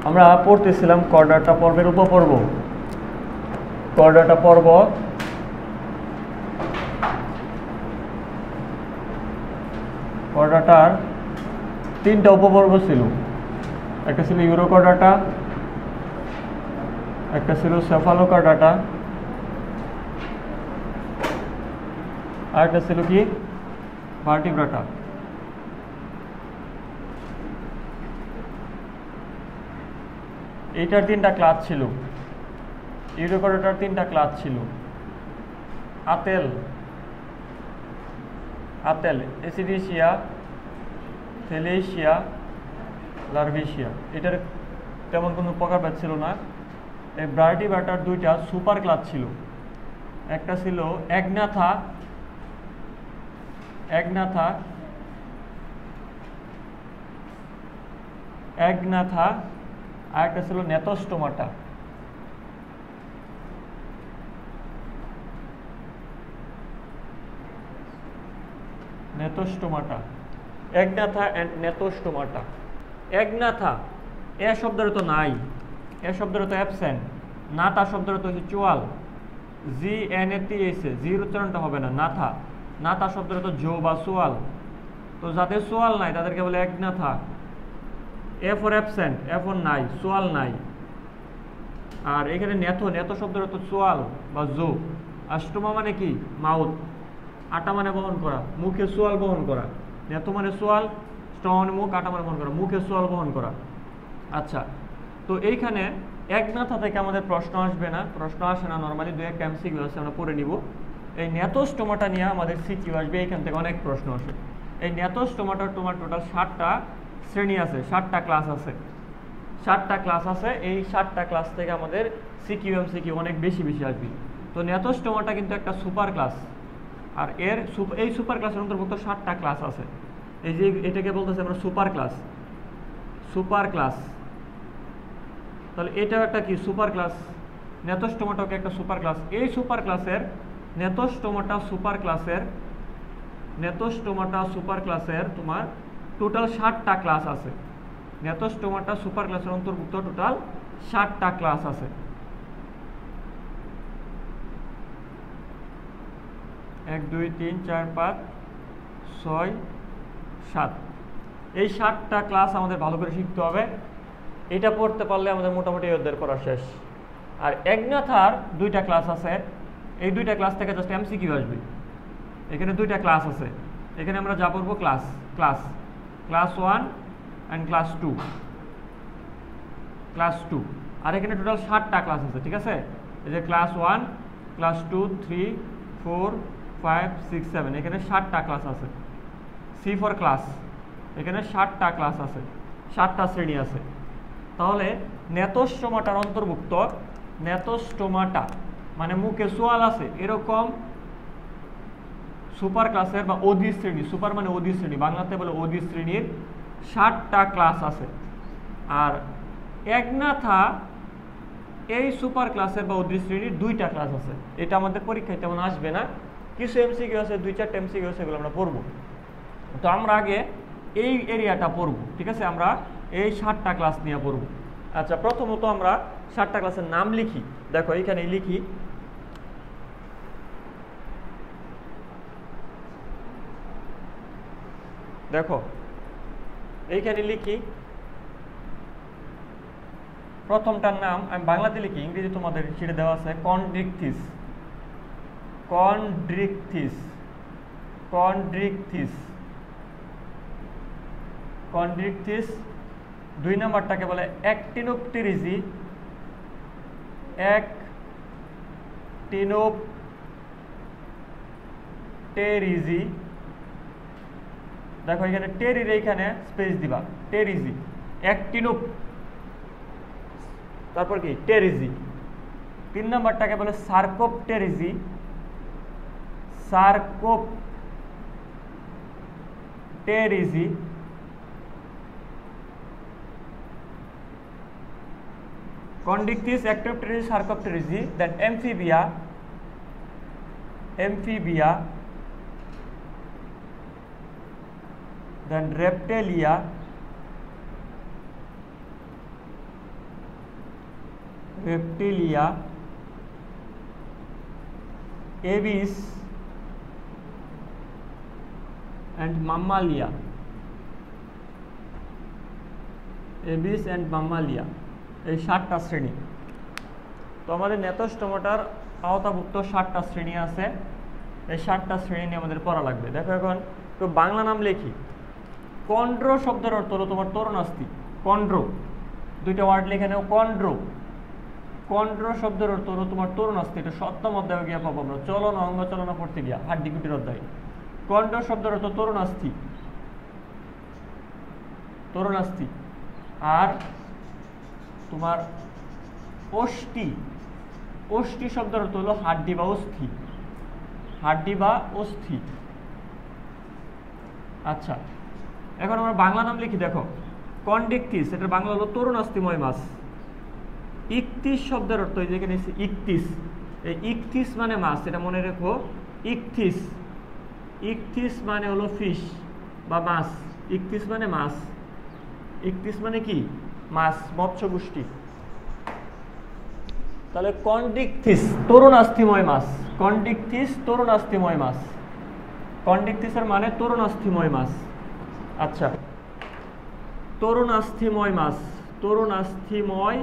আমরা পড়তেছিলাম কর্ডাটা পর্বের উপপর্ব। কর্ডাটা পর্ব কর্ডাটার 3টা উপপর্ব ছিল। একটা ছিল ইউরোকর্ডাটা, একটা ছিল সেফালোকর্ডাটা, আর একটা ছিল কি ভার্টিব্রাটা। এইটার 3টা ক্লাস ছিল। ইউরোকর্ডাটার 3টা ক্লাস ছিল। আতেল, অ্যাসিডিসিয়া, থেলেশিয়া, লার্ভেশিয়া। এটার তেমন কোনো প্রকারভেদ ছিল না। এই ভার্টিব্রাটার 2টা সুপার ক্লাস ছিল। একটা ছিল অ্যাগনাথা, আর একটা ছিল Gnathostomata. Agnatha and Gnathostomata. Agnatha এ শব্দের তো নাই, এ শব্দের তো অ্যাবসেন্ট। নাথা শব্দের তো হচ্ছে চোয়াল, GNATH, জির উচ্চারণটা হবে না। নাথা শব্দের তো জো বা সোয়াল। তো যাদের সোয়াল নাই তাদেরকে বলে Agnatha. A for absent, A for নাই, সোয়াল নাই। আর এখানে নেত শব্দের তো সোয়াল বা জো। আর স্টোমা মানে কি? মাউথ। আটা মানে বহন করা, মুখে সোয়াল বহন করা। নেত মানে সোয়াল, স্টোমা মানে মুখ, আটা মানে বহন করা, মুখে সোয়াল বহন করা। আচ্ছা, তো এইখানে অ্যাগনাথা থেকে আমাদের প্রশ্ন আসবে না, প্রশ্ন আসে না নর্মালি। 2-1টা MCQ আছে, আমরা পড়ে নিব। এই নেতস্টোমাটা নিয়ে আমাদের সিকিউ আসবে, এইখান থেকে অনেক প্রশ্ন আসে। এই নেতস্টোমাটার তোমার টোটাল 7টা শ্রেণী আছে, 7টা ক্লাস আছে। 7টা ক্লাস আছে। এই 7টা ক্লাস থেকে আমাদের সিকিউ MCQ অনেক বেশি আসবে। তো নেতস্টোমাটা কিন্তু একটা সুপার ক্লাস। আর এই সুপার ক্লাসের অন্তর্ভুক্ত 7টা ক্লাস আছে। এই যে এটাকে বলতেছে আমরা সুপার ক্লাস। তাহলে এটাও একটা কি সুপার ক্লাস। নেতস্টোমাটাকে একটা সুপার ক্লাস। এই সুপার ক্লাসের নেতস্টোমাটা সুপার ক্লাসের তোমার টোটাল 7টা ক্লাস আছে। নেতস্টোমাটা সুপার ক্লাসের অন্তর্ভুক্ত টোটাল 7টা ক্লাস আছে। 1 2 3 4 5 6 7। এই 7টা ক্লাস আমাদের ভালো করে শিখতে হবে। এটা পড়তে পারলে আমাদের মোটামুটি অধ্যায়ের পড়া শেষ। আর অ্যাগনাথার 2টা ক্লাস আছে। এই 2টা ক্লাস থেকে জাস্ট MCQ আসবে। এখানে 2টা ক্লাস আছে। এখানে আমরা যা পড়বো ক্লাস 1 অ্যান্ড ক্লাস 2। আর এখানে টোটাল 7টা ক্লাস আছে, ঠিক আছে? এই যে ক্লাস 1, ক্লাস 2, 3, 4, 5, 6, 7, এখানে 7টা ক্লাস আছে। C ফর ক্লাস, এখানে 7টা ক্লাস আছে, 7টা শ্রেণী আছে। তাহলে নেতস্টোমাটার অন্তর্ভুক্ত, নেতস্টোমাটা মানে মুখে সোয়াল আছে এরকম সুপার ক্লাসের বা অধি শ্রেণী, সুপার মানে অধি শ্রেণী, বাংলাতে বলে অধি শ্রেণীর 7টা ক্লাস আছে। আর অ্যাগনাথা এই সুপার ক্লাসের বা অধি শ্রেণীর 2টা ক্লাস আছে। এটা আমাদের পরীক্ষায় তেমন আসবে না, কিছু MCQ আছে, 2-4টা MCQ আছে, এগুলো আমরা পড়বো। তো আমরা আগে এই এরিয়াটা পড়বো, ঠিক আছে? আমরা এই 7টা ক্লাস নিয়ে পড়বো। আচ্ছা, প্রথমত আমরা 7টা ক্লাসের নাম লিখি। দেখো এইখানে লিখি, দেখো এইখানে লিখি। প্রথমটার নাম আমি বাংলাতে লিখি, ইংরেজি তোমাদের শিটে দেওয়া আছে। কন্ড্রিকথিস। 2 নাম্বারটাকে বলে অ্যাক্টিনোপটেরিজি। দেখো এখানে টেরির এইখানে স্পেস দিবা, টেরিজি, অ্যাক্টিনোপ, তারপর কি টেরিজি। 3 নাম্বারটাকে বলে Sarcopterygii. Condyctis, Actinopterygi, Sarcopterygi, then amphibia, then reptilia, reptilia, Aves and mammalia. Aves and mammalia, এই 7টা শ্রেণী। তো আমাদের নেতস্টমাটার আওতাভুক্ত 7টা শ্রেণী আছে। এই 7টা শ্রেণী নিয়ে আমাদের পড়া লাগবে। দেখো এখন তো বাংলা নাম লিখি। কন্ড্র শব্দের অর্থ হলো তোমার তরুণাস্থি। কন্ড্র, 2টা ওয়ার্ড লিখে নেও। কন্ড্র, কন্ড্র শব্দের অর্থ হলো তোমার তরুণাস্থি। এটা 7ম অধ্যায়ে গিয়ে পাবো আমরা, চলন অঙ্গ চলনা পড়তে গিয়া, হাড্ডিগুটির অধ্যায়। কন্ড্র শব্দের অর্থ তরুণাস্থি, তরুণাস্থি। আর তোমার অষ্টি, অষ্টি শব্দের অর্থ হলো হাড্ডি বা অস্থি, হাড্ডি বা অস্থি। আচ্ছা, এখন আমরা বাংলা নাম লিখি। দেখো কন্ডিকটিস, এটার বাংলা হলো তরুণাস্থিময় মাছ। ইকতিস শব্দের অর্থ, এই যেখানে ইকতিস, এই ইকতিস মানে মাছ, এটা মনে রেখো। ইকতিস, ইকতিস মানে হলো ফিশ বা মাছ। ইকতিস মানে মাছ, ইকতিস মানে কি? মাছ, মৎস্য গোষ্ঠী। তাহলে কন্ডিকথিস তরুণাস্থিময় মাছ, কন্ডিকথিস তরুণাস্থিময় মাছ। কন্ডিকথিসের মানে তরুণাস্থিময় মাছ। আচ্ছা, তরুণাস্থিময় মাছ, তরুণাস্থিময়,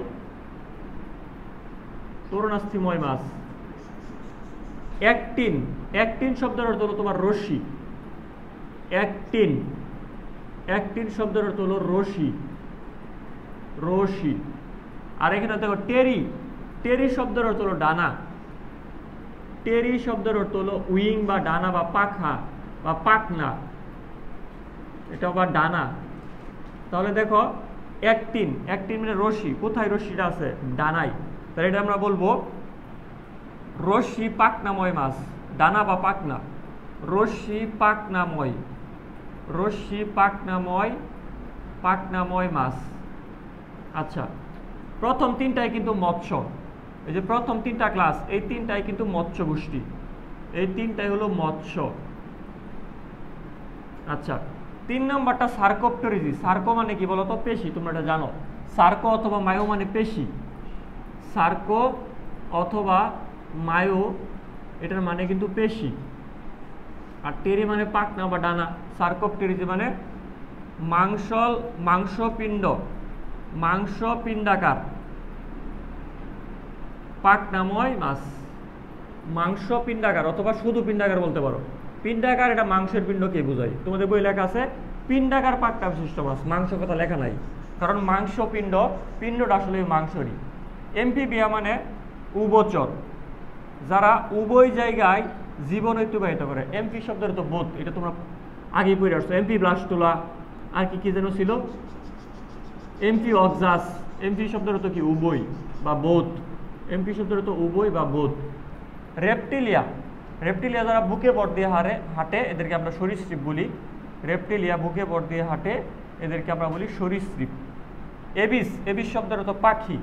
তরুণাস্থিময় মাছ। অ্যাক্টিন, অ্যাক্টিন শব্দের অর্থ হলো তোমার রশ্মি। অ্যাক্টিন, অ্যাক্টিন শব্দের অর্থ হলো রশ্মি, রশ্মি। আর এখানে দেখো টেরি, টেরি শব্দের অর্থ হলো ডানা। টেরি শব্দের অর্থ হলো উইং বা ডানা বা পাখা বা পাখনা, এটা আবার ডানা। তাহলে দেখো অ্যাক্টিন, অ্যাক্টিন মানে রশ্মি। কোথায় রশ্মিটা আছে? ডানায়। তাহলে এটা আমরা বলবো রশ্মি পাখনাময় মাছ, ডানা বা পাখনা। রশ্মি পাখনাময়, রশ্মি পাখনাময়, পাখনাময় মাছ। আচ্ছা, প্রথম 3টাই কিন্তু মৎস্য। এই যে প্রথম 3টা ক্লাস, এই 3টাই কিন্তু মৎস্য গোষ্ঠী, এই 3টাই হলো মৎস্য। আচ্ছা, 3 নম্বরটা সার্কোপটেরিজি। সার্কো মানে কি বলতো? পেশি। তোমরা এটা জানো। সার্কো অথবা মায়ো মানে পেশি। সার্কো অথবা মায়ো, এটার মানে কিন্তু পেশি। আর টেরি মানে পাখনা বা ডানা। সার্কোপটেরিজি মানে মাংসল, মাংসপিণ্ড, মাংসপিণ্ডাকার পাখনাময় মাছ। মাংসপিণ্ডাকার অথবা শুধু পিণ্ডাকার বলতে পারো। পিণ্ডাকার এটা মাংসের পিণ্ডকে বোঝায়। তোমাদের বই লেখা আছে পিণ্ডাকার পাখনা বিশিষ্ট মাছ, মাংস কথা লেখা নাই, কারণ মাংসপিণ্ড, পিণ্ডটা আসলে মাংসরই। এমফিবিয়া মানে উভচর, যারা উভয় জায়গায় জীবন অতিবাহিত করে। এমপি শব্দের তো বোধ, এটা তোমরা আগেই পড়ে আসছো। এমপি ব্লাস্টুলা, আর কি কি যেন ছিল, এমপি অক্সাস। এমপি শব্দের তো কি? উভয় বা বোধ। এমপি শব্দের তো উভয় বা বোধ। রেপ্টিলিয়া, রেপ্টিলিয়া যারা বুকে ভর দিয়ে হাঁটে, এদেরকে আমরা সরীসৃপ বলি। রেপ্টিলিয়া বুকে ভর দিয়ে হাঁটে, এদেরকে আমরা বলি সরীসৃপ। এবিস, এবিস শব্দের তো পাখি।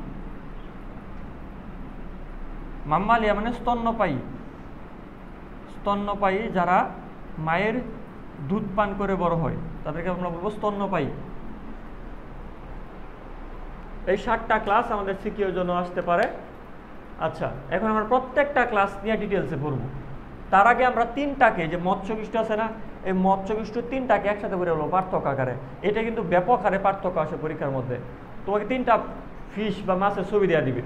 মাম্মালিয়া মানে স্তন্যপায়ী, স্তন্যপায়ী যারা মায়ের দুধ পান করে বড় হয়, তাদেরকে আমরা বলবো স্তন্যপায়ী। এই 7টা ক্লাস আমাদের সিকিউর জন্য আসতে পারে। আচ্ছা, এখন আমরা প্রত্যেকটা ক্লাস নিয়ে ডিটেলসে পড়বো। তার আগে আমরা 3টাকে, যে মৎস্যগোষ্ঠী আছে না, এই মৎস্যগোষ্ঠী 3টাকে একসাথে করে বলবো পার্থক্য আকারে। এটা কিন্তু ব্যাপক হারে পার্থক্য আসে পরীক্ষার মধ্যে। তোমাকে 3টা ফিশ বা মাছের ছবি দেওয়া দিবে,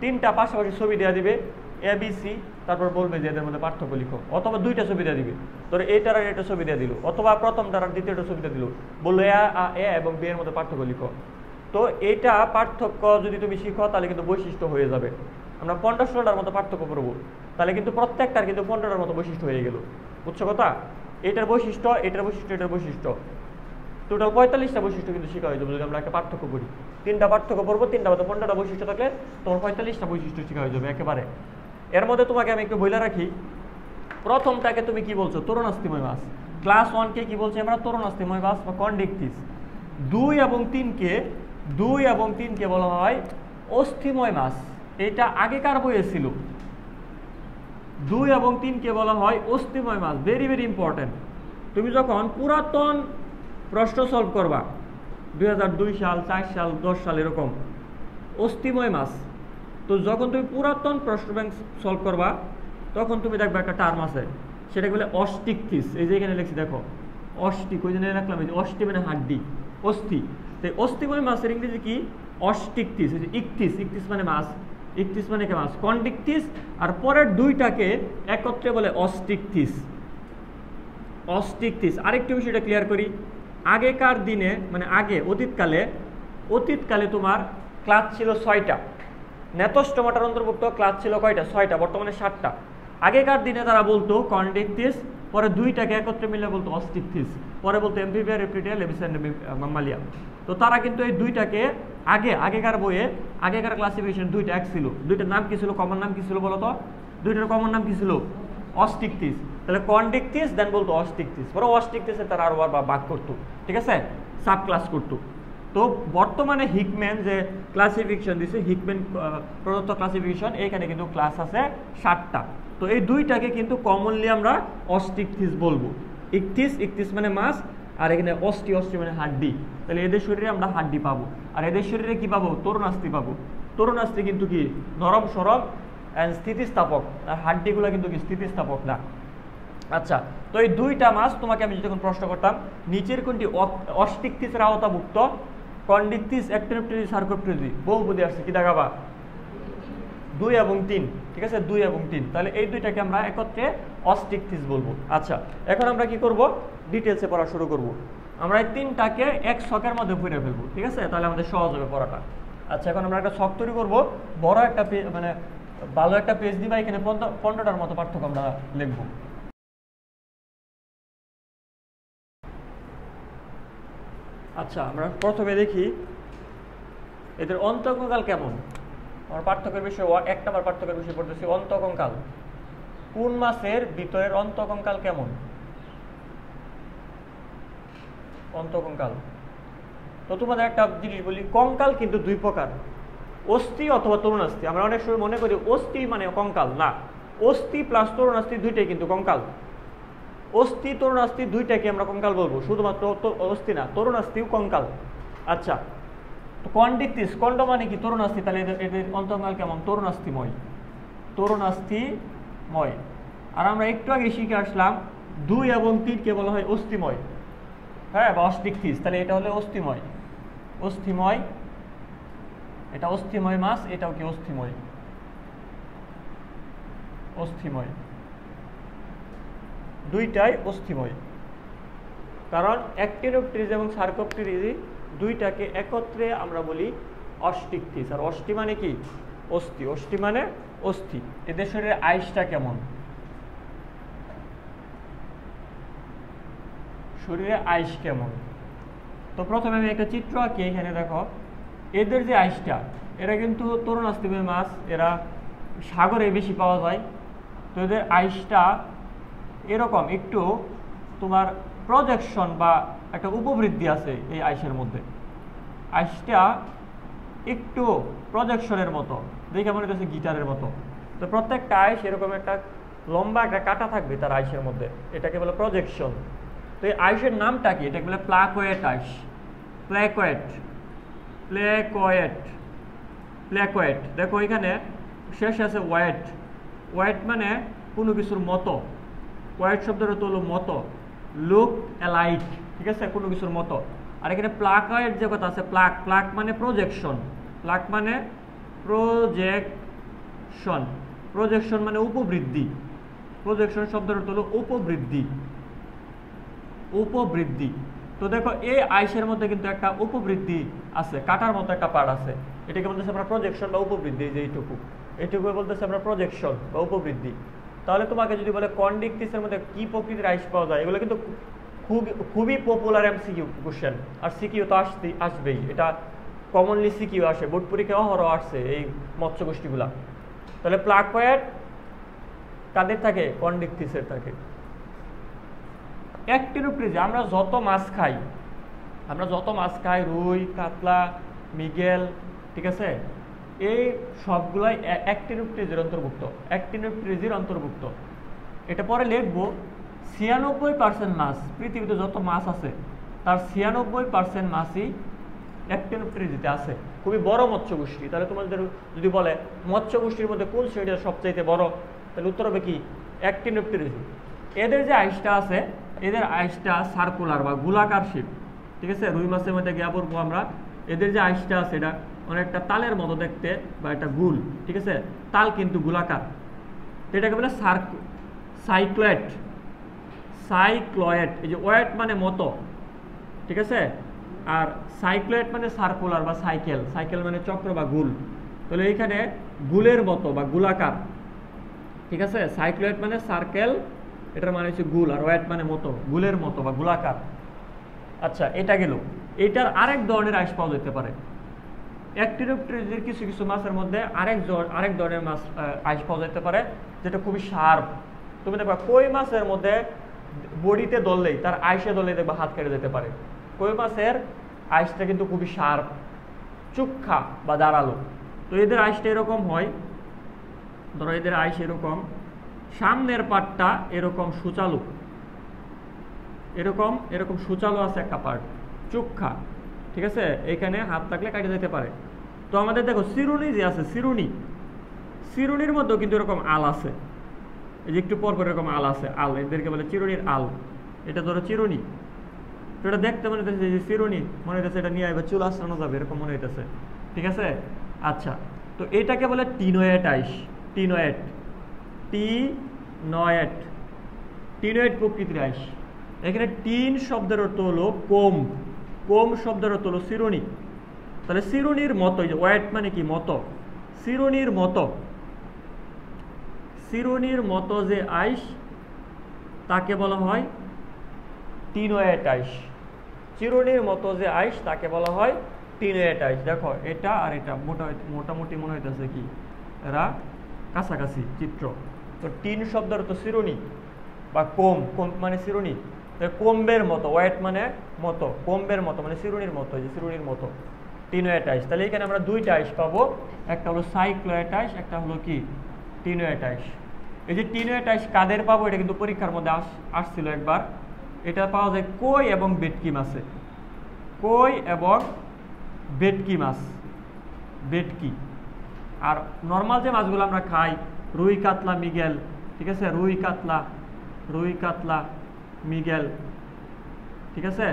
3টা পাশাপাশি ছবি দেওয়া দিবে ABC, তারপর বলবে যে এদের মধ্যে পার্থক্য লিখো। অথবা 2টা ছবি দেওয়া দিবে, ধরো এইটার আর এটা ছবি দেওয়া দিল, অথবা প্রথমটার আর দ্বিতীয়টা ছবি দেওয়া দিল, বললো এ এবং বি এর মধ্যে পার্থক্য লিখো। তো এইটা পার্থক্য যদি তুমি শিখো তাহলে কিন্তু বৈশিষ্ট্য হয়ে যাবে। আমরা 15-16টার মতো পার্থক্য করবো, তাহলে কিন্তু প্রত্যেকটার কিন্তু 15টার মতো বৈশিষ্ট্য হয়ে গেল। বুঝছো কথা? এটার বৈশিষ্ট্য, এটার বৈশিষ্ট্য, এটার বৈশিষ্ট্য, টোটাল 45টা বৈশিষ্ট্য কিন্তু শেখা হয়ে যাবে যদি আমরা একটা পার্থক্য করি। 3টা পার্থক্য করবো, 3টা মতো 15টা বৈশিষ্ট্য থাকলে তোমার 45টা বৈশিষ্ট্য শেখা হয়ে যাবে একেবারে। এর মধ্যে তোমাকে আমি একটু বলে রাখি, প্রথমটাকে তুমি কি বলছো? তরুণাস্থিময় মাছ। ক্লাস 1কে কি বলছি আমরা? তরুণাস্থিময় মাছ বা কন্ডিকথিস। 2 এবং 3কে বলা হয় অস্থিময় মাছ। এটা আগেকার বইয়ে ছিল। 2 এবং 3কে বলা হয় অস্থিময় মাছ। Very very important. তুমি যখন পুরাতন প্রশ্ন সলভ করবা, 2002 সাল, 4 সাল, 10 সাল, এরকম অস্থিময় মাছ, তো যখন তুমি পুরাতন প্রশ্ন ব্যাংক সলভ করবা তখন তুমি দেখবে একটা টার্ম আছে, সেটাকে বলে অস্টিকথিস। এই যে এখানে লিখছি দেখো, অস্টিক, ওই জন্য রাখলাম এই যে অস্টি মানে হাড্ডি, অস্থি। তো অস্থিময় মাছের ইংরেজি কি? অস্টিকথিস। এই যে ইকথিস, ইকথিস মানে মাছ, ইকথিস মানে কি মাছ, কন্ডিকথিস। আর পরের দুইটাকে একত্রে বলে অস্টিকথিস, অস্টিকথিস। আরেকটু বিষয়টা ক্লিয়ার করি, আগেকার দিনে মানে আগে অতীতকালে তোমার ক্লাস ছিল 6টা, নেতস্টোমাটার অন্তর্ভুক্ত ক্লাস ছিল কয়টা? 6টা, বর্তমানে 7টা। আগেকার দিনে তারা বলতো কন্ডিকথিস, পরে দুইটাকে একত্রে মিলে বলতো অস্টিকথিস, পরে বলতো এমফিবিয়া, রেপ্টিলিয়া, লেবিসিয়ান, মাম্মালিয়া। তো তারা কিন্তু এই দুইটাকে আগেকার বইয়ে আগেকার ক্লাসিফিকেশন দুইটা এক ছিল। দুইটার নাম কি ছিল, কমন নাম কি ছিল বলো তো? দুইটার কমন নাম কি ছিল? অস্টিকথিস। তাহলে কন্ডিকথিস দেন বলতো অস্টিকথিস, পরে অস্টিকথিসে তারা আরো ভাগ করতো, ঠিক আছে, সাব ক্লাস করতো। তো বর্তমানে হিকম্যান যে ক্লাসিফিকেশন দিছে, হিকম্যান প্রদত্ত ক্লাসিফিকেশন, এখানে কিন্তু ক্লাস আছে 7টা। তো এই দুইটাকে কিন্তু কমনলি আমরা অস্টিকথিস বলবো। ইকথিস মানে মাছ, আর এখানে অস্টি মানে হাড্ডি। তাহলে এদের শরীরে আমরা হাড্ডি পাবো, আর এদের শরীরে কি পাবো? তরুণাস্থি পাবো। তরুণাস্থি কিন্তু কি নরম সরব অ্যান্ড স্থিতিস্থাপক, আর হাড্ডিগুলো কিন্তু কি স্থিতিস্থাপক না। আচ্ছা, তো এই দুইটা মাছ তোমাকে আমি যখন প্রশ্ন করতাম, নিচের কোনটি অস্টিকথিসের আওতাভুক্ত? Chondrichthyes, Actinopterygii, Sarcopterygii. বহুপদী আসছে, কি দেখাবা? 2 এবং 3, ঠিক আছে, 2 এবং 3। তাহলে এই দুইটাকে আমরা একত্রে অস্টিকথিস বলবো। আচ্ছা, এখন আমরা কি করব? ডিটেলসে পড়া শুরু করব। আমরা এই 3টাকে এক ছকের মধ্যে ভরে ফেলবো, ঠিক আছে, তাহলে আমাদের সহজ হবে পড়াটা। আচ্ছা, এখন আমরা একটা ছক তৈরি করব, বড় একটা মানে ভালো একটা পেজ দিবা, এখানে 15টার মতো পার্থক্য আমরা লিখবো। আচ্ছা, আমরা প্রথমে দেখি এদের অন্তঃকঙ্কাল কেমন। আমার পার্থক্যের বিষয় 1 নম্বর পার্থক্যের বিষয় পড়তেছি, অন্তঃকঙ্কাল। কোন মাছের ভিতরের অন্তঃকঙ্কাল কেমন? অন্তঃকঙ্কাল। তো তোমাদের একটা জিনিস বলি, কঙ্কাল কিন্তু 2 প্রকার, অস্থি অথবা তরুণাস্থি। আমরা অনেক সময় মনে করি অস্থি মানে কঙ্কাল, না, অস্থি প্লাস তরুণাস্থি দুইটাই কিন্তু কঙ্কাল। অস্থি তরুণাস্থি দুইটাকে আমরা কঙ্কাল বলবো, শুধুমাত্র অস্থি না, তরুণাস্থিও কঙ্কাল। আচ্ছা, তো কন্ডিকথিস, কন্ড মানে কি? তরুণাস্থি। তাহলে এদের অন্তঃকঙ্কাল কেমন? তরুণাস্থিময়, তরুণাস্থিময়। আর আমরা একটু আগে শিখে আসলাম 2 এবং 3কে বলা হয় অস্থিময়, হ্যাঁ, বা অস্টিকথিস। তাহলে এটা হলো অস্থিময়, অস্থিময়, এটা অস্থিময় মাছ, এটাও কি অস্থিময়, অস্থিময়, দুইটাই অস্থিময়। কারণ অ্যাক্টিনোপটেরিজি এবং সার্কোপটেরিজি দুইটাকে একত্রে আমরা বলি অস্টিকথিস। আর অষ্টি মানে কি? অস্থি, অষ্টি মানে অস্থি। এদের শরীরে আইসটা কেমন? শরীরে আইস কেমন? তো প্রথমে আমি একটা চিত্র আঁকি, এখানে দেখো এদের যে আইসটা, এরা কিন্তু তরুণাস্থিময় মাছ, এরা সাগরে বেশি পাওয়া যায়। তো এদের আইসটা এরকম একটু তোমার প্রজেকশন বা একটা উপবৃদ্ধি আছে এই আইসের মধ্যে। আইসটা একটু প্রজেকশনের মতো, দেখে মনে হচ্ছে গিটারের মতো। তো প্রত্যেকটা আইস এরকম একটা লম্বা একটা কাটা থাকবে তার আইসের মধ্যে, এটাকে বলে প্রজেকশন। তো এই আইসের নামটা কি? এটাকে বলে প্লাকোয়েট আইস, প্লাকোয়েট, প্লাকোয়েট, প্লাকোয়েট। দেখো এখানে শেষে আছে ওয়েট, ওয়েট মানে কোনো কিছুর মতো, ওয়েট শব্দের অর্থ হলো মতো, লুক অ্যালাইক, ঠিক আছে, কোনো কিছুর মতো। আর এখানে প্লাকয়েড যে কথা আছে, প্লাক, প্লাক মানে প্রজেকশন, প্লাক মানে প্রজেকশন, প্রজেকশন মানে উপবৃদ্ধি, প্রজেকশন শব্দের অর্থ হলো উপবৃদ্ধি, উপবৃদ্ধি। তো দেখো এই আইসের মধ্যে কিন্তু একটা উপবৃদ্ধি আছে, কাটার মতো একটা পার্ট আছে, এটাকে বলতেছে আমরা প্রজেকশন বা উপবৃদ্ধি। যে এইটুকু, এইটুকু বলতেছে আমরা প্রজেকশন বা উপবৃদ্ধি। তাহলে তোমাকে যদি বলে কন্ডিকথিসের মধ্যে কি প্রকৃতির আইস পাওয়া যায়, এগুলো কিন্তু খুবই পপুলার এমসিকিউ কোশ্চেন। আর সিকিউ তো আসবেই, এটা কমনলি সিকিউ আসে, বোর্ড পরীক্ষায় অহরহ আসছে এই মৎস্য গোষ্ঠীগুলা। তাহলে প্লাকোয়েট কাদের থাকে? কন্ডিকথিসের থাকে। অ্যাক্টিনোপটেরিজি, আমরা যত মাছ খাই, আমরা যত মাছ খাই, রুই, কাতলা, মৃগেল, ঠিক আছে, এই সবগুলাই অ্যাক্টিনোপটেরিজির অন্তর্ভুক্ত, অ্যাক্টিনোপটেরিজির অন্তর্ভুক্ত। এটা পরে লিখবো 96% মাছ, পৃথিবীতে যত মাছ আছে তার 96% মাছই অ্যাক্টিনোপটেরিজিতে আছে। খুবই বড় মৎস্য গোষ্ঠী। তাহলে তোমাদের যদি বলে মৎস্য গোষ্ঠীর মধ্যে কোন শ্রেণীটা সবচাইতে বড়, তাহলে উত্তর হবে কি অ্যাক্টিনোপটেরিজম। এদের যে আইসটা আছে, এদের আইসটা সার্কুলার বা গোলাকার শেপ, ঠিক আছে। রুই মাছের মধ্যে গিয়ে পড়বো আমরা, এদের যে আইসটা আছে এটা অনেকটা তালের মতো দেখতে বা একটা গুল, ঠিক আছে। তাল কিন্তু গোলাকার, এটাকে বলে সাইক্লয়েড। সাইক্লয়েড, এই যে ওয়েট মানে মতো, ঠিক আছে। আর সাইক্লয়েড মানে সার্কুলার বা সাইকেল, সাইকেল মানে চক্র বা গুল। তাহলে এইখানে গুলের মতো বা গোলাকার, ঠিক আছে। সাইক্লয়েড মানে সার্কেল, এটার মানে হচ্ছে গুল, আর ওয়েট মানে মতো, গুলের মতো বা গোলাকার। আচ্ছা, এটা গেল। এটার আরেক ধরনের আইস পাওয়া যেতে পারে। অ্যাক্টিনোপটেরিজের কিছু কিছু মাছের মধ্যে আরেক ধরনের মাছ আইস পাওয়া যেতে পারে, যেটা খুবই শার্প। তুমি দেখবা কই মাছের মধ্যে বডিতে ধরলেই, তার আইসে ধরলেই দেখবা হাত কেটে যেতে পারে। কই মাছের আইসটা কিন্তু খুবই শার্প, চুক্ষা বা দাঁড়ালো। তো এদের আইসটা এরকম হয়, ধরো এদের আইস এরকম, সামনের পার্টটা এরকম সুচালু, এরকম এরকম সুচালু আছে একটা পার্ট, চুক্ষা, ঠিক আছে। এখানে হাত থাকলে কাটে যেতে পারে। তো আমাদের দেখো চিরুনি যে আছে, চিরুনির মধ্যেও কিন্তু এরকম আল আছে, এই যে একটু পর পর এরকম আল আছে, আল, এদেরকে বলে চিরুনির আল। এটা ধরো চিরুনি, তো এটা দেখতে মনে হইতেছে যে চিরুনি, মনে হইতেছে এটা নিয়ে এবার চুল আসানো যাবে, এরকম মনে হইতেছে, ঠিক আছে। আচ্ছা, তো এটাকে বলে টিনোয়েট আইস। টিনোয়েট প্রকৃতির আইস। এখানে টিন শব্দের অর্থ হলো কোম শব্দের অর্থ হলো চিরুনি। তাহলে চিরুনির মতো, এই যে ওয়েট মানে কি মতো, চিরুনির মতো যে আইস তাকে বলা হয় টিনোয়েট আইস। চিরুনির মতো যে আইস তাকে বলা হয় টিনোয়েট আইস। দেখো এটা আর এটা মোটামুটি মনে হইতেছে কি এরা কাছাকাছি চিত্র। তো টিন শব্দের তো চিরুনি বা কোম মানে চিরুনি, কোম্বের মতো, ওয়েট মানে মতো, কোম্বের মতো মানে চিরুনির মতো, যে চিরুনির মতো, টিনোয়েট আইস। তাহলে এখানে আমরা দুইটা আইস পাবো, একটা হলো সাইক্লয়েড আইস, একটা হলো কি টিনোয়েট আইস। এই যে টিনোয়েট আইস কাদের পাবো, এটা কিন্তু পরীক্ষার মধ্যে আসছিল একবার। এটা পাওয়া যায় কই এবং ভেটকি মাছে, কই এবং ভেটকি মাছ, ভেটকি। আর নর্মাল যে মাছগুলো আমরা খাই, রুই কাতলা মৃগেল, ঠিক আছে, রুই কাতলা মৃগেল, ঠিক আছে,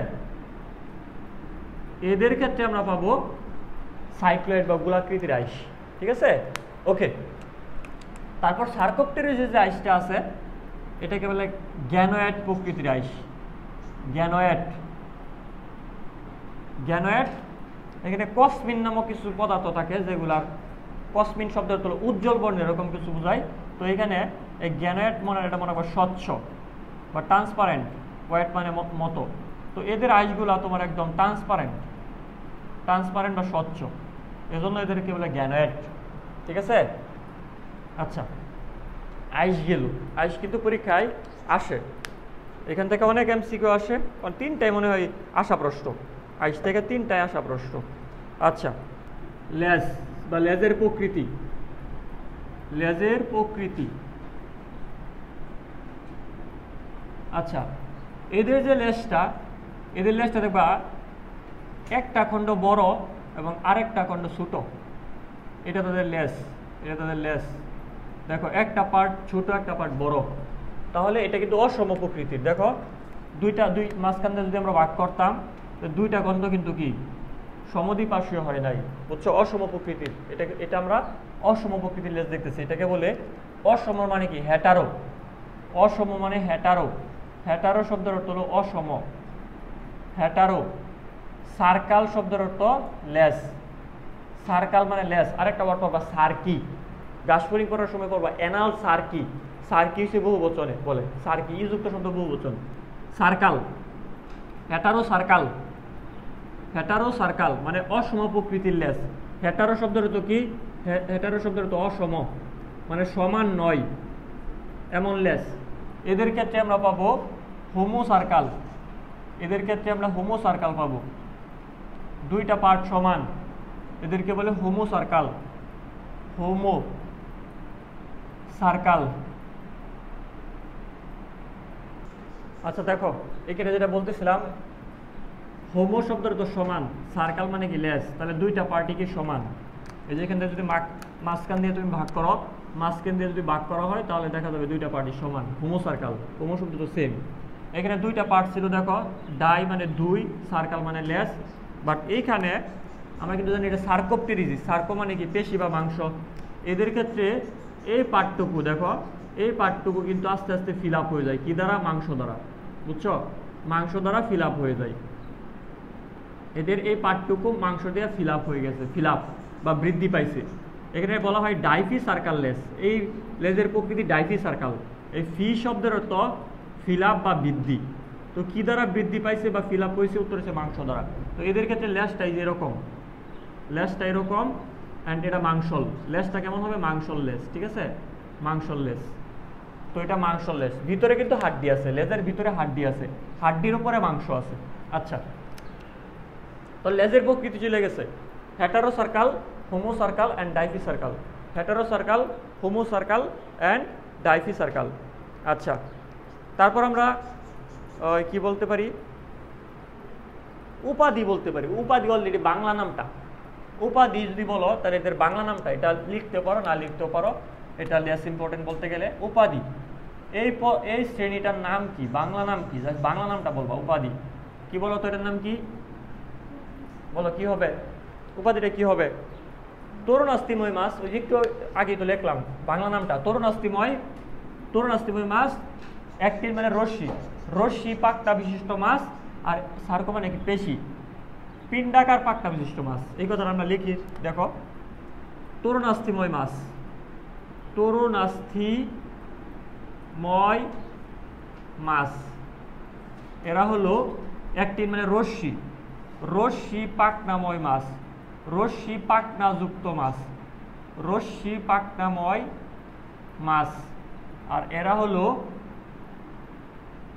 এদের ক্ষেত্রে আমরা পাবো সাইক্লয়েড বা গোলাকৃতির আইস, ঠিক আছে। ওকে, তারপর সার্কোপটেরিজের যে আইসটা আছে এটাকে বলে গ্যানোয়েড প্রকৃতির আইস। গ্যানোয়েড, এখানে কসমিন নামক কিছু পদার্থ থাকে, যেগুলার কসমিন শব্দের হলো উজ্জ্বল বর্ণের, এরকম কিছু বোঝায়। তো এখানে এই গ্যানোয়েড এটা মনে হয় স্বচ্ছ বা ট্রান্সপারেন্ট, হোয়াইট মানে মতো। তো এদের আইসগুলো তোমার একদম ট্রান্সপারেন্ট বা স্বচ্ছ, এজন্য এদেরকে বলে গ্যানোয়েড, ঠিক আছে। আচ্ছা, আইস গেল। আইস কিন্তু পরীক্ষায় আসে, এখান থেকে অনেক এমসিকিউ আসে, কারণ 3টাই মনে হয় আসা প্রশ্ন, আইস থেকে 3টাই আসা প্রশ্ন। আচ্ছা, লেজ বা লেজের প্রকৃতি। আচ্ছা, এদের লেজটা দেখবা একটা খণ্ড বড় এবং আরেকটা খণ্ড ছোট, এটা তাদের লেজ। দেখো একটা পার্ট ছোট, একটা পার্ট বড়, তাহলে এটা কিন্তু অসম প্রকৃতির। দেখো দুই মাঝখান দিয়ে যদি আমরা ভাগ করতাম, দুইটা খণ্ড কিন্তু কি সমদ্বিপার্শ্বীয় হয় নাই, বুঝছো, অসম প্রকৃতির। এটা আমরা অসম প্রকৃতির লেজ দেখতেছি। এটাকে বলে অসম মানে কি হ্যাটারো, অসম মানে হ্যাটারো শব্দের অর্থ হলো অসম, হ্যাটারো। সার্কাল শব্দের অর্থ লেজ, সার্কাল মানে লেজ। আরেকটা ওয়ার্ড পাবা সার্কি, গাছফড়িং করার সময় করবা অ্যানাল সার্কি, সার্কি হিসেবে বহু বচনে বলে, সার্কি যুক্ত শব্দ বহু বচন। সার্কাল, হ্যাটারো সার্কাল মানে অসম প্রকৃতির লেজ। হ্যাটারো শব্দের অর্থ কি, হ্যাটারো শব্দের অর্থ অসম মানে সমান নয় এমন লেজ। এদের ক্ষেত্রে আমরা পাবো হোমো সার্কাল, পাবো দুইটা পার্ট সমান, এদেরকে বলে হোমো সার্কাল। আচ্ছা দেখো, এখানে যেটা বলতেছিলাম হোমো শব্দের তো সমান, সার্কেল মানে কি লেস, তাহলে দুইটা পার্টি কি সমান। এই যে এখান থেকে যদি মাঝখান দিয়ে তুমি ভাগ করো, মাঝখান দিয়ে যদি ভাগ করা হয় তাহলে দেখা যাবে দুইটা পার্টি সমান, হোমো সার্কেল। হোমো শব্দ তো সেম। এখানে দুইটা পার্ট ছিল দেখো, ডাই মানে দুই, সার্কেল মানে লেস। বাট এইখানে আমরা কিন্তু জানি এটা সার্কোপটেরিজিস, সার্কো মানে কি পেশি বা মাংস। এদের ক্ষেত্রে এই পার্টটুকু দেখো, এই পার্টটুকু কিন্তু আস্তে আস্তে ফিল আপ হয়ে যায় কি দ্বারা, মাংস দ্বারা, বুঝছো, মাংস দ্বারা ফিল আপ হয়ে যায়। এদের এই পার্টটুকু মাংস দিয়ে ফিল আপ হয়ে গেছে, ফিল আপ বা বৃদ্ধি পাইছে। এখানে বলা হয় ডাইফি সার্কাল লেস, এই লেজের প্রকৃতি ডাইফি সার্কাল। এই ফি শব্দের অর্থ ফিল আপ বা বৃদ্ধি। তো কি দ্বারা বৃদ্ধি পাইছে বা ফিল আপ হয়েছে, উত্তর হচ্ছে মাংস দ্বারা। তো এদের ক্ষেত্রে লেজটা এরকম, লেজটা এরকম, অ্যান্ড এটা মাংসল। লেজটা কেমন হবে, মাংসল লেজ, ঠিক আছে, মাংসল লেজ। তো এটা মাংসল লেজ, ভিতরে কিন্তু হাড্ডি আছে, লেজের ভিতরে হাড্ডি আছে, হাড্ডির উপরে মাংস আছে। আচ্ছা, তো লেজের প্রকৃতি চলে গেছে heterocercal, homocercal and diphycercal. Heterocercal, homocercal and diphycercal. আচ্ছা, তারপর আমরা কি বলতে পারি, উপাধি বলতে পারি। উপাধি অলরেডি বাংলা নামটা, উপাধি যদি বলো তাহলে এদের বাংলা নামটা, এটা লিখতে পারো না লিখতেও পারো, এটা লেস ইম্পর্টেন্ট বলতে গেলে। উপাধি, এই শ্রেণীটার নাম কি, বাংলা নাম কি, বাংলা নামটা বলবা। উপাধি কি বলো তো, এটার নাম কি বলো, কি হবে উপাধিটা, কি হবে? তরুণাস্থিময় মাছ। ওই যে একটু আগেই তো লিখলাম বাংলা নামটা, তরুণাস্থিময়, তরুণাস্থিময় মাছ। অ্যাক্টিন মানে রশ্মি, রশ্মি পাকটা বিশিষ্ট মাছ। আর সার্কো মানে কি পেশি, পিণ্ডাকার পাকটা বিশিষ্ট মাছ। এই কথাটা আমরা লিখি, দেখো তরুণাস্থিময় মাছ, তরুণাস্থিময় মাছ, এরা হলো অ্যাক্টিন মানে রশ্মি, রশ্মি পাকনাময় মাছ, রশ্মি পাকনাযুক্ত মাছ, রশ্মি পাকনাময় মাছ। আর এরা হলো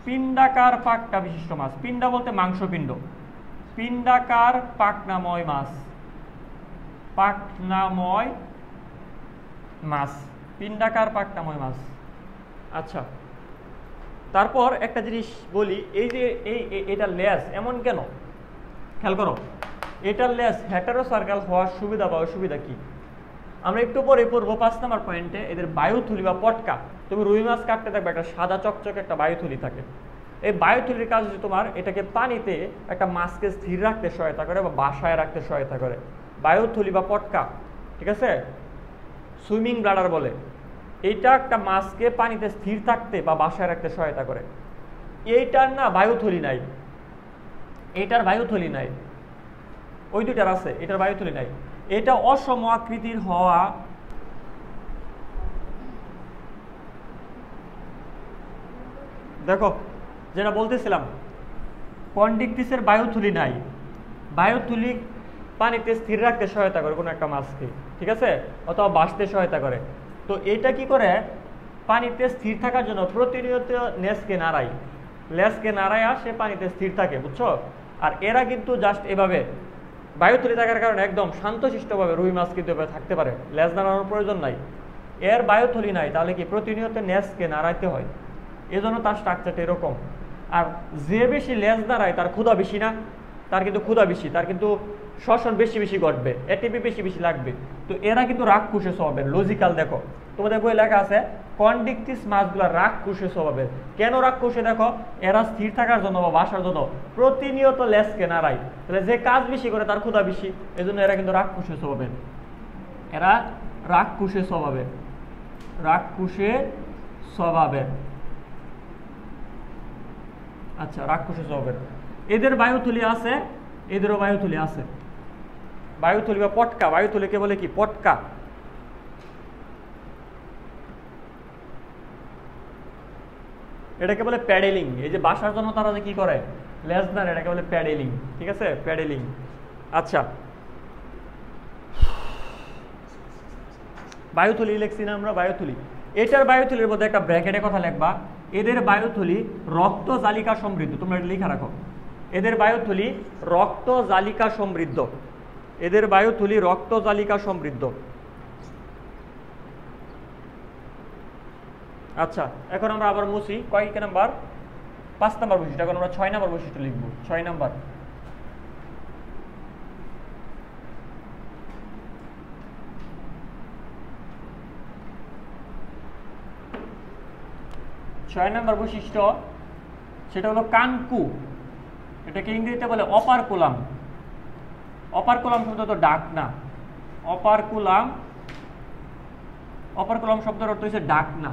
পিণ্ডাকার পাকটা বিশিষ্ট মাছ। পিণ্ডা বলতে মাংসপিণ্ড, পিণ্ডাকার পাকনাময় মাছ, পাকনাময় মাছ, পিণ্ডাকার পাকনাময় মাছ। আচ্ছা, তারপর একটা জিনিস বলি, এই যে এটা লেজ এমন কেন, খেয়াল করো, এটার লেজ হেটারো সার্কাল হওয়ার সুবিধা বা অসুবিধা কি আমরা একটু পরে পড়বো। 5 নম্বর পয়েন্টে এদের বায়ুথলি বা পটকা। তুমি রুই মাছ কাটতে থাকবে, একটা সাদা চকচকে একটা বায়ুথলি থাকে। এই বায়ুথলির কাজ হচ্ছে তোমার এটাকে পানিতে একটা মাছকে স্থির রাখতে সহায়তা করে বা বাসায় রাখতে সহায়তা করে, বায়ুথলি বা পটকা, ঠিক আছে, সুইমিং ব্লাডার বলে। এইটা একটা মাছকে পানিতে স্থির থাকতে বা বাসায় রাখতে সহায়তা করে। এইটার না বায়ুথলি নাই, এটার বায়ুথলি নাই, ওই দুইটার আছে, এটার বায়ুথলি নাই। এটা অসম আকৃতির হওয়া, দেখো যেটা বলতেছিলাম, কন্ডিকটিসের বায়ুথলি নাই। বায়ুথলি পানিতে স্থির রাখতে সহায়তা করে কোনো একটা মাছকে, ঠিক আছে, অথবা বাঁচতে সহায়তা করে। তো এটা কি করে, পানিতে স্থির থাকার জন্য প্রতিনিয়ত লেজকে নাড়ায়, লেজকে নাড়ায় সে পানিতে স্থির থাকে, বুঝছো। আর এরা কিন্তু জাস্ট এভাবে বায়ুথলি থাকার কারণে একদম শান্তশিষ্টভাবে রুই মাছ কিন্তু এভাবে থাকতে পারে, লেজ নাড়ানোর প্রয়োজন নাই। এর বায়ুথলি নাই, তাহলে কি প্রতিনিয়ত লেজকে নাড়াইতে হয়, এজন্য তার স্ট্রাকচারটা এরকম। আর যে বেশি লেজ নাড়ায় তার ক্ষুধা বেশি না, তার কিন্তু ক্ষুধা বেশি, তার কিন্তু শ্বসন বেশি বেশি ঘটবে, এটিপি বেশি বেশি লাগবে। তো এরা কিন্তু রাক্ষসে স্বভাবের, লজিক্যাল। দেখো তোমাদের বই লেখা আছে কন্ডিকটিস মাছগুলো রাক্ষসে স্বভাবের। কেন রাক্ষসে? দেখো এরা স্থির থাকার জন্য বা বাসার জন্য প্রতিনিয়ত লেজকে নাড়ায়, তাহলে যে কাজ বেশি করে তার ক্ষুধা বেশি, এজন্য এরা কিন্তু রাক্ষসে স্বভাবের, এরা রাক্ষসে স্বভাবের, রাক্ষসে স্বভাবের। আচ্ছা, রাক্ষসে স্বভাবের। এদের বায়ুথলি আছে, এদেরও বায়ুথলি আছে, বায়ুথলি বা পটকা। বায়ুথলিকে বলে কি, পটকা। এটাকে বলে প্যাডেলিং। এই যে বাসার জন্য তারা যে কি করে, লেজ নাড়ে, এটাকে বলে প্যাডেলিং, ঠিক আছে, প্যাডেলিং। আচ্ছা, বায়ুথলি লিখছি না আমরা, বায়ুথলি। এটার বায়ুথলির মধ্যে একটা ব্র্যাকেটে কথা লিখবা, এদের বায়ুথলি রক্ত জালিকা সমৃদ্ধ। তোমরা এটা লিখে রাখো, এদের বায়ুথলি রক্ত জালিকা সমৃদ্ধ, এদের বায়ুথলি রক্ত জালিকা সমৃদ্ধ। আচ্ছা, এখন আমরা আবার মুছি কয়েক নাম্বার, 5 নম্বর বৈশিষ্ট্য। এখন আমরা 6 নম্বর বৈশিষ্ট্য লিখবো। 6 নম্বর, 6 নম্বর বৈশিষ্ট্য সেটা হলো কানকু। এটাকে ইংরেজিতে বলে অপারকুলাম। অপারকুলাম শব্দ তো ডাক না, অপারকুলাম শব্দের অর্থ হচ্ছে ডাক না।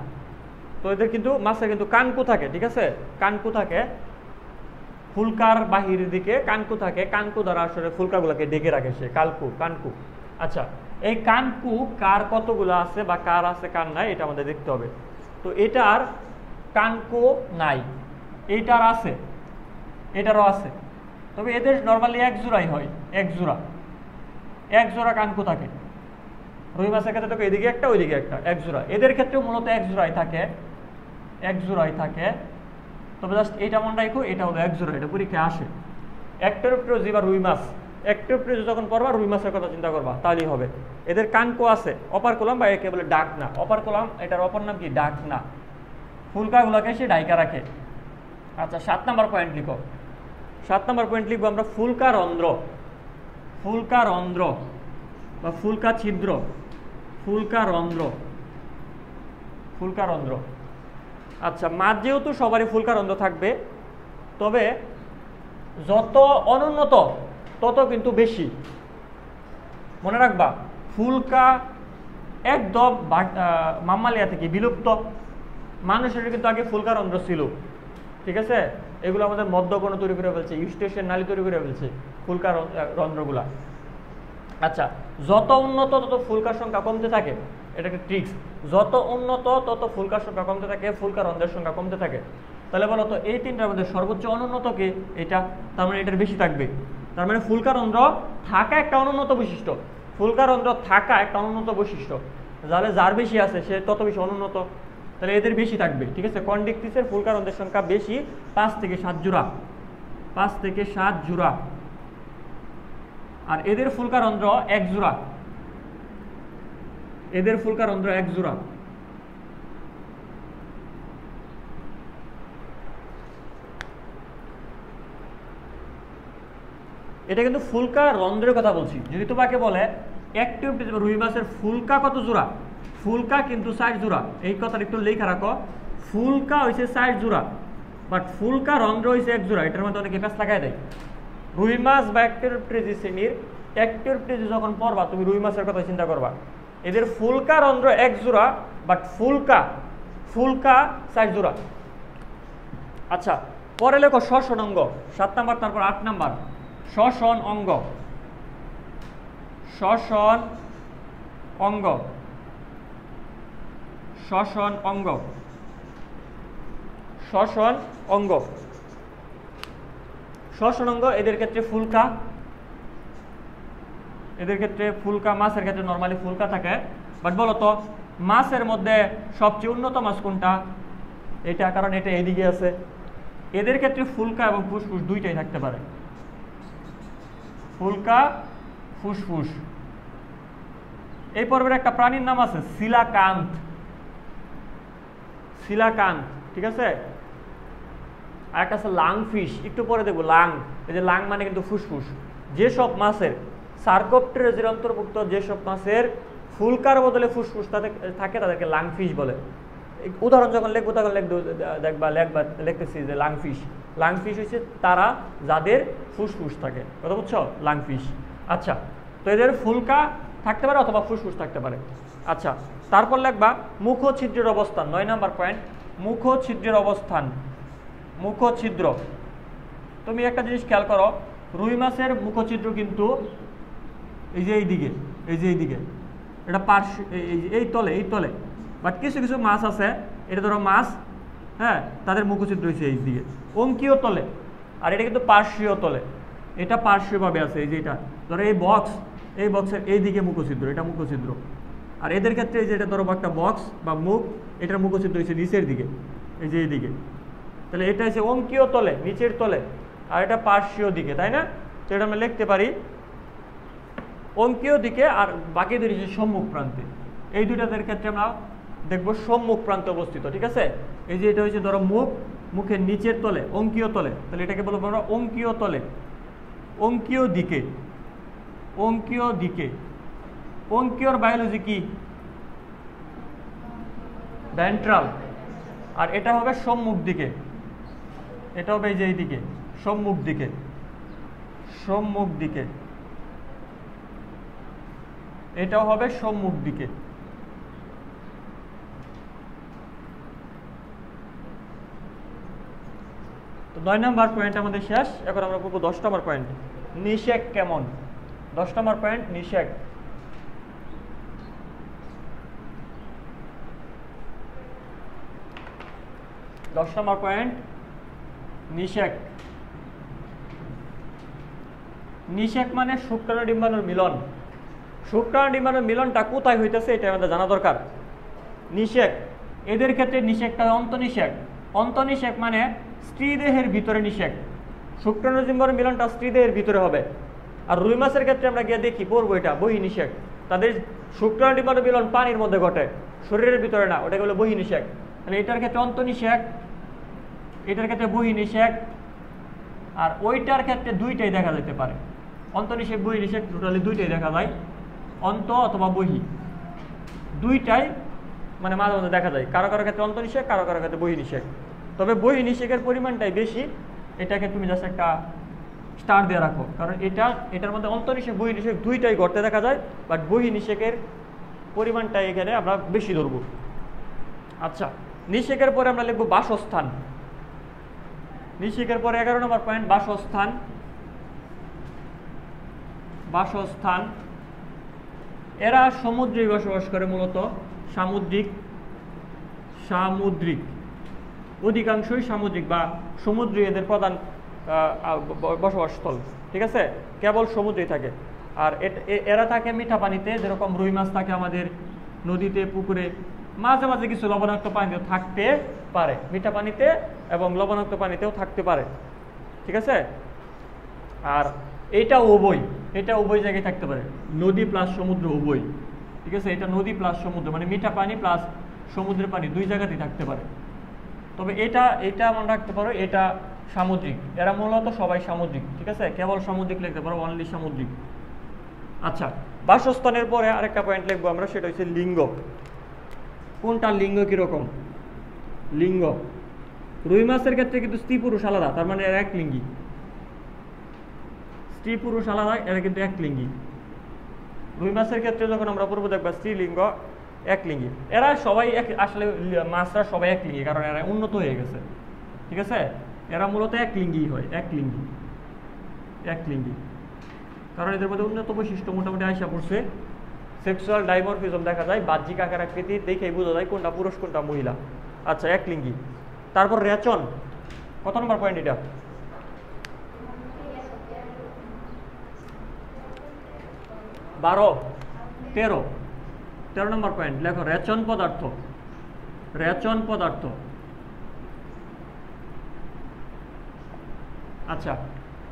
তো এদের কিন্তু মাছের কিন্তু কানকু থাকে, ঠিক আছে, কানকু থাকে, ফুলকার বাহিরের দিকে কানকু থাকে, কানকু দ্বারা আসলে ফুলকাগুলোকে ডেকে রাখে সে, কানকু। আচ্ছা, এই কানকু কার কতগুলো আছে বা কার আছে কার নাই এটা আমাদের দেখতে হবে। তো এটার কানকু নাই, এইটার আছে, এটারও আছে, তবে এদের নর্মালি এক জোড়াই হয়, এক জোড়া কানকু থাকে। রুই মাছের ক্ষেত্রে দেখো এদিকে একটা ওইদিকে একটা, এক জোড়া। এদের ক্ষেত্রেও মূলত এক জোড়াই থাকে, তবে জাস্ট এইটা মনে রাখো, এটা হলো এক জোড়া, এটা পরীক্ষায় আসে। অ্যাক্টোপ্টেরোজি বা রুই মাছ, অ্যাক্টোপ্টেরোজি যখন পড়বা রুই মাছের কথা চিন্তা করবা, তাহলেই হবে। এদের কানকু আছে, অপারকুলাম বা একে বলে ডাক না। অপারকুলাম এটার অপর নাম কি? ডাক না। ফুলকাগুলোকে সে ডাইকা রাখে। আচ্ছা, 7 নম্বর পয়েন্ট লিখো। 7 নম্বর পয়েন্ট লিখবো আমরা ফুলকা রন্ধ্র বা ফুলকা ছিদ্র, ফুলকা রন্ধ্র। আচ্ছা, মাছ যেহেতু সবারই ফুলকা রন্ধ্র থাকবে, তবে যত অনুন্নত তত কিন্তু বেশি। মনে রাখবা, ফুলকা একদম মাম্মালিয়া থেকে বিলুপ্ত। মানুষের কিন্তু আগে ফুলকা রন্ধ্র ছিল, ঠিক আছে। এগুলো আমাদের মধ্যকোণ তৈরি করে ফেলছে, ইউস্টেশন নালী তৈরি করে ফেলছে ফুলকা রন্ধ্রগুলা। আচ্ছা, যত উন্নত তত ফুলকার সংখ্যা কমতে থাকে, এটা একটা ট্রিক্স। যত উন্নত তত ফুলকার সংখ্যা কমতে থাকে, ফুলকা রন্ধ্রের সংখ্যা কমতে থাকে। তাহলে বলো তো এই তিনটার মধ্যে সর্বোচ্চ অনুন্নতকে এটা, তার মানে এটার বেশি থাকবে। তার মানে ফুলকা রন্ধ্র থাকা একটা অনুন্নত বৈশিষ্ট্য, তাহলে যার বেশি আছে সে তত বেশি অনুন্নত, তাহলে এদের বেশি থাকবে, ঠিক আছে। কন্ডেক্টিসের ফুলকা রন্ধ্রের সংখ্যা বেশি, 5 থেকে 7 জোড়া। আর এদের ফুলকা রন্ধ্র 1 জোড়া, এটা কিন্তু ফুলকা রন্ধ্রের কথা বলছি। যদি তোমাকে বলে অ্যাক্টিভিটি রুই মাছের ফুলকা কত জোড়া, ফুলকা কিন্তু 4 জোড়া, এই কথাটা একটু লেখা রাখো। ফুলকা হয়েছে 4 জোড়া, বাট ফুলকা রন্ধ্র হয়েছে 1 জোড়া। এটার মধ্যে অনেকে প্যাঁচ লাগাই দেয়। রুই মাছ বা অ্যাক্টিভিটি শ্রেণীর অ্যাক্টিভিটি যখন পড়বা তুমি রুই মাছের কথা চিন্তা করবা, এদের ফুলকা রন্ধ্র 1 জোড়া, বাট ফুলকা 4 জোড়া। আচ্ছা, পরে লেখো শ্বসন অঙ্গ, 7 নম্বর, তারপর 8 নম্বর শ্বসন অঙ্গ। শ্বসন অঙ্গ এদের ক্ষেত্রে ফুলকা, মাছের ক্ষেত্রে নরমালি ফুলকা থাকে। বাট বলো তো মাছের মধ্যে সবচেয়ে উন্নত মাছ কোনটা? এটা, কারণ এটা এইদিকে আছে। এদের ক্ষেত্রে ফুলকা এবং ফুসফুস দুইটাই থাকতে পারে, ফুলকা ফুসফুস। এই পর্বের একটা প্রাণীর নাম আছে সিলাকান্ত, ঠিক আছে। আর একটা আছে লাংফিশ, একটু পরে দেখবো লাং। এই যে লাং মানে কিন্তু ফুসফুস। যেসব মাছের সার্কোপটেরোজির অন্তর্ভুক্ত যেসব মাছের ফুলকার বদলে ফুসফুস থাকে তাদেরকে লাংফিশ বলে। উদাহরণ যখন লিখবো তখন লিখতেছি যে লাংফিশ হচ্ছে তারা যাদের ফুসফুস থাকে, কথা বুঝছো, লাংফিশ। আচ্ছা, তো এদের ফুলকা থাকতে পারে অথবা ফুসফুস থাকতে পারে। আচ্ছা, তারপর লিখবা মুখছিদ্রের অবস্থান, 9 নম্বর পয়েন্ট, মুখছিদ্রের অবস্থান। মুখছিদ্র, তুমি একটা জিনিস খেয়াল করো, রুই মাছের মুখছিদ্র কিন্তু এই যে এইদিকে, এটা পার্শ্ব, এই তলে। বাট কিছু কিছু মাছ আছে, এটা ধরো মাছ, হ্যাঁ, তাদের মুখছিদ্র হয়েছে এই দিকে অঙ্কীয় তলে, আর এটা কিন্তু পার্শ্বীয় তলে। এটা পার্শ্বীয়ভাবে আছে, এই যে এটা ধরো এই বক্সের এই দিকে মুখছিদ্র, এটা মুখছিদ্র। আর এদের ক্ষেত্রে এই যে এটা ধরো একটা বক্স বা মুখ, এটার মুখছিদ্র হয়েছে নিচের দিকে, এই যে এইদিকে। তাহলে এটা হচ্ছে অঙ্কীয় তলে, নিচের তলে, আর এটা পার্শ্বীয় দিকে, তাই না? তো এটা আমরা লিখতে পারি অঙ্কীয় দিকে, আর বাকি দুই হচ্ছে সম্মুখ প্রান্তে। এই দুইটাদের ক্ষেত্রে আমরা দেখবো সম্মুখ প্রান্তে অবস্থিত, ঠিক আছে। এই যে এটা হচ্ছে ধরো মুখের নিচের তলে, অঙ্কীয় তলে, তাহলে এটাকে বলবো আমরা অঙ্কীয় তলে, অঙ্কীয় দিকে। অঙ্কীয়র বায়োলজি কি? ভেন্ট্রাল। আর এটা হবে সম্মুখ দিকে, এটা হবে এই যে এইদিকে সম্মুখ দিকে, সম্মুখ দিকে, এটাও হবে সম্মুখ দিকে। তো 9 নম্বর পয়েন্ট আমাদের শেষ। এখন আমরা করবো 10 নম্বর পয়েন্ট, নিষেক কেমন। 10 নম্বর পয়েন্ট নিষেক। নম্বর পয়েন্ট নিষেক। নিষেক মানে শুক্রাণু ডিম্বাণুর মিলন। শুক্রাণু ডিম্বাণুর মিলনটা কোথায় হইতেছে এটা আমাদের জানা দরকার। নিষেক, এদের ক্ষেত্রে নিষেকটা অন্তনিষেক। অন্তনিষেক মানে স্ত্রীদেহের ভিতরে নিষেক। শুক্রাণু ডিম্বাণুর মিলনটা স্ত্রীদেহের ভিতরে হবে। আর রুই মাছের ক্ষেত্রে আমরা গিয়ে দেখি পড়বো এটা বহির্নিষেক। তাদের শুক্রাণু ডিম্বাণুর মিলন পানির মধ্যে ঘটে, শরীরের ভিতরে না, ওটাকে বলে বহির্নিষেক। তাহলে এটার ক্ষেত্রে অন্তনিষেক, এটার ক্ষেত্রে বহির্নিষেক, আর ওইটার ক্ষেত্রে দুইটাই দেখা যেতে পারে। অন্তনিষেক বহির্নিষেক টোটালি দুইটাই দেখা যায়, অন্ত অথবা বহি দুইটাই মানে মাঝে মাঝে দেখা যায়। কারো কারো ক্ষেত্রে অন্তনিষেক, কারো কারো ক্ষেত্রে বহির্নিষেক। তবে বহির্নিষেকের পরিমাণটাই বেশি, এটাকে তুমি জাস্ট একটা স্টার দিয়ে রাখো, কারণ এটার মধ্যে অন্তনিষেক বহির্নিষেক দুইটাই ঘটতে দেখা যায়, বাট বহির্নিষেকের পরিমাণটা এখানে আমরা বেশি ধরব। আচ্ছা, নিষেকের পরে আমরা লিখবো বাসস্থান। নিষেকের পরে 11 নম্বর পয়েন্ট বাসস্থান। বাসস্থান, এরা সমুদ্রে বসবাস করে, মূলত সামুদ্রিক, সামুদ্রিক অধিকাংশই সামুদ্রিক বা সমুদ্রে এদের প্রধান বসবাসস্থল। ঠিক আছে, কেবল সমুদ্রেই থাকে। আর এরা থাকে মিঠা পানিতে, যেরকম রুই মাছ থাকে আমাদের নদীতে, পুকুরে, মাঝে মাঝে কিছু লবণাক্ত পানিতে থাকতে পারে, মিঠা পানিতে এবং লবণাক্ত পানিতেও থাকতে পারে। ঠিক আছে, আর এটা উভয়, এটা উভয় জায়গায় থাকতে পারে, নদী প্লাস সমুদ্র উভয়। ঠিক আছে, এটা নদী প্লাস সমুদ্র মানে মিঠা পানি প্লাস সমুদ্রের পানি দুই জায়গাতেই থাকতে পারে। তবে এটা মনে রাখতে পারো, এটা সামুদ্রিক, এরা মূলত সবাই সামুদ্রিক। ঠিক আছে, কেবল সামুদ্রিক লিখতে পারো, অনলি সামুদ্রিক। আচ্ছা, বাসস্থানের পরে আরেকটা পয়েন্ট লিখবো আমরা, সেটা হচ্ছে লিঙ্গ। কোনটা লিঙ্গ কিরকম? লিঙ্গ, রুই মাছের ক্ষেত্রে কিন্তু স্ত্রী পুরুষ আলাদা, তার মানে এরা এক লিঙ্গি। স্ত্রী পুরুষ আলাদা, এরা কিন্তু এক লিঙ্গি। রুই মাছের ক্ষেত্রে যখন আমরা পূর্ব দেখবা স্ত্রীলিঙ্গ এক লিঙ্গি, এরা সবাই আসলে মাছরা সবাই এক লিঙ্গি, কারণ এরা উন্নত হয়ে গেছে। ঠিক আছে, এরা মূলত এক লিঙ্গি হয়, এক লিঙ্গি, এক লিঙ্গি, কারণ এদের মধ্যে উন্নত বৈশিষ্ট্য মোটামুটি আইসা পড়ছে। সেক্সুয়াল ডাইমরফিজম দেখা যায়, বাহ্যিক আকার আকৃতি দেখেই বোঝা যায় কোনটা পুরুষ কোনটা মহিলা। আচ্ছা, এক লিঙ্গি। তারপর রেচন, কত নম্বর পয়েন্ট এটা? 12, 13 নম্বর পয়েন্ট লেখো, রেচন পদার্থ। রেচন পদার্থ, আচ্ছা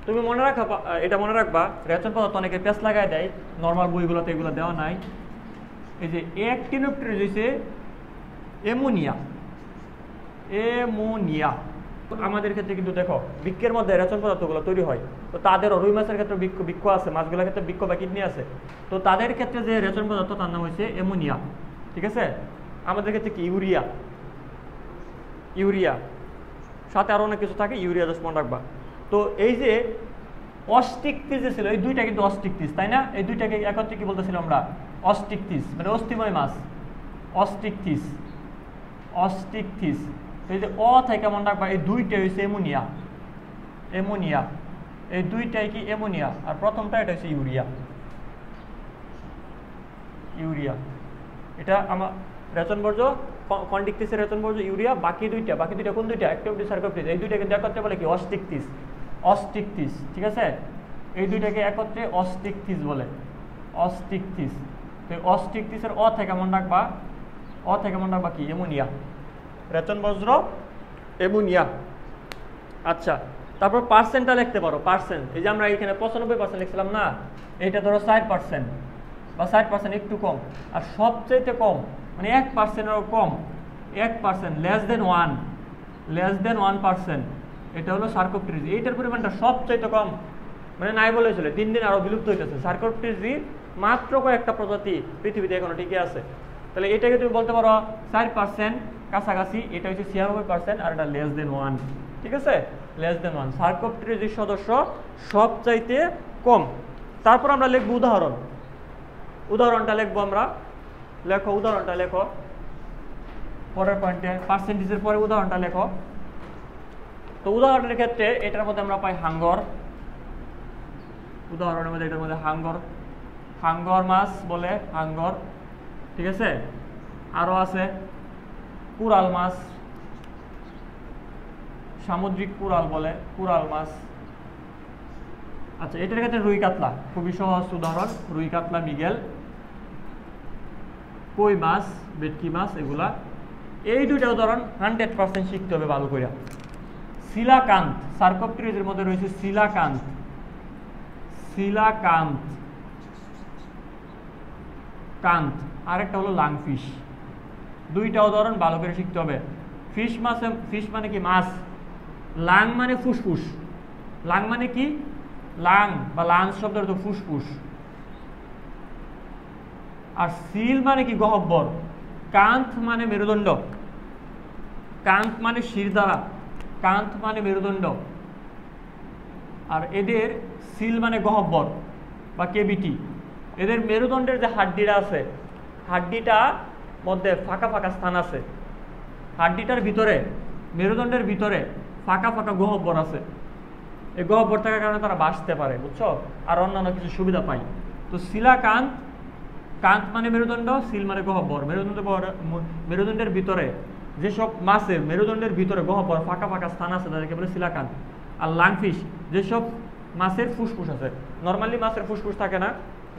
তুমি মনে রাখবা, এটা মনে রাখবা, রেচন পদার্থ অনেকে পেঁচ লাগায় দেয়, নর্মাল বইগুলোতে এগুলো দেওয়া নাই। এই যে অ্যাক্টিনোক্ট্রেজ হইছে অ্যামোনিয়া, অ্যামোনিয়া। আমাদের ক্ষেত্রে কিন্তু দেখো বৃক্কের মধ্যে রেচন পদার্থগুলো তৈরি হয়, তো তাদেরও রুই মাছের ক্ষেত্রে বৃক্ষ আছে, মাছগুলোর ক্ষেত্রে বৃক্ষ বা কিডনি আছে, তো তাদের ক্ষেত্রে যে রেচন পদার্থ তার নাম হচ্ছে অ্যামোনিয়া। ঠিক আছে, আমাদের ক্ষেত্রে কি ইউরিয়া, ইউরিয়া সাথে আরো অনেক কিছু থাকে, ইউরিয়া জাস্ট মনে রাখবা। তো এই যে অস্টিকটিস যে ছিল, এই দুইটা কিন্তু অস্টিকটিস, তাই না? এই দুইটাকে একত্রে কি বলতেছিলাম আমরা? অস্টিকটিস, মানে অস্থিময় মাছ, অস্টিকটিস, অস্টিকটিস। এই যে অ থেকে মনে রাখবা, এই দুইটাই হচ্ছে অ্যামোনিয়া, অ্যামোনিয়া, এই দুইটাই কি অ্যামোনিয়া, আর প্রথমটা এটা হচ্ছে ইউরিয়া, ইউরিয়া। এটা আমার রেচন বর্জ্য, কন্ডিকটিসের রেচন বর্জ্য ইউরিয়া। বাকি দুইটা কোন দুইটা? অ্যাক্টিভটিস, সার্কোপটিস, এই দুইটা কিন্তু একত্রে বলে কি? অস্টিকটিস, অস্টিকটিস। ঠিক আছে, এই দুইটাকে একত্রে অস্টিকটিস বলে, অস্টিকটিস। তো অস্টিকটিসের অ থেকে মনে রাখবা, অ থেকে মনে রাখবা কি? অ্যামোনিয়া, রেচন বজ্র অ্যামোনিয়া। আচ্ছা, তারপর পার্সেন্টটা লিখতে পারো, পার্সেন্ট। এই যে আমরা এখানে 95% লিখছিলাম না, এইটা ধরো 60% বা 60% একটু কম, আর সবচেয়ে কম মানে 1%-এরও কম, 1%, লেস দেন 1%, এটা হলো সার্কোপটেরিজ। এইটার পরিমাণটা সবচেয়ে কম, মানে নাই বলে চলে, দিন দিন আরো বিলুপ্ত হইতেছে। সার্কোপটেরিজ মাত্র কয়েকটা প্রজাতি পৃথিবীতে এখনো টিকে আছে। তাহলে এটাকে তুমি বলতে পারো 4% কাছাকাছি, এটা হচ্ছে 96% আর এটা লেস দেন 1, ঠিক আছে, লেস দেন 1। সার্কোপটেরিজের সদস্য সবচাইতে কম। তারপর আমরা লিখব উদাহরণ, উদাহরণটা লিখবো আমরা, লেখো উদাহরণটা লেখো পরের পয়েন্টে, পার্সেন্টেজের পরে উদাহরণটা লেখো। তো উদাহরণের ক্ষেত্রে এটার মধ্যে আমরা পাই হাঙ্গর, উদাহরণের মধ্যে এটার মধ্যে হাঙ্গর, হাঙ্গর মাছ বলে হাঙ্গর, ঠিক আছে। আরো আছে কুরাল মাছ, সামুদ্রিক কুরাল বলে কুরাল মাছ। আচ্ছা, এটার ক্ষেত্রে রুই কাতলা, খুবই সহজ উদাহরণ, রুই কাতলা, মৃগেল, কই মাছ, ভেটকি মাছ, এগুলা। এই দুইটা উদাহরণ 100% শিখতে হবে ভালো করে। সিলাকান্ত, সার্কোপটেরিজের মধ্যে রয়েছে সিলাকান্ত, সিলাকান্ত, কান্ত, আরেকটা হলো লাংফিশ। দুইটা উদাহরণ ভালো করে শিখতে হবে। ফিশ মাছে, ফিশ মানে কি মাছ, লাং মানে ফুসফুস, লাং মানে কি, লাং বা লাংস শব্দের অর্থ ফুসফুস। আর সিল মানে কি গহ্বর, কান্ত মানে মেরুদণ্ড, কান্ত মানে শিরদাঁড়া, কান্ত মানে মেরুদণ্ড। আর এদের সিল মানে গহ্বর বা কেভিটি। এদের মেরুদণ্ডের যে হাড্ডিটা আছে, হাড্ডিটা মধ্যে ফাঁকা ফাঁকা স্থান আছে, হাড্ডিটার ভিতরে, মেরুদণ্ডের ভিতরে ফাঁকা ফাঁকা গহ্বর আছে। এই গহ্বর থাকার কারণে তারা বাঁচতে পারে, বুঝছো, আর অন্যান্য কিছু সুবিধা পায়। তো সিলাকান্ত, কান্ত মানে মেরুদণ্ড, সিল মানে গহ্বর। মেরুদণ্ডের ভিতরে যেসব মাছের মেরুদণ্ডের ভিতরে গহ্বর ফাঁকা ফাঁকা স্থান আছে তাদেরকে বলে সিলাকান্ত। আর লাংফিশ, যেসব মাছের ফুসফুস আছে, নর্মালি মাছের ফুসফুস থাকে না,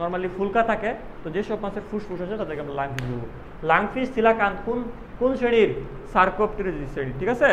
নর্মালি ফুলকা থাকে, তো যেসব মাছের ফুসফুস আছে তাদেরকে আমরা লাংফিশ বলবো। লাংফিশ, সিলাকান্ত কোন কোন শ্রেণীর? সার্কোপটেরিজ শ্রেণীর, ঠিক আছে।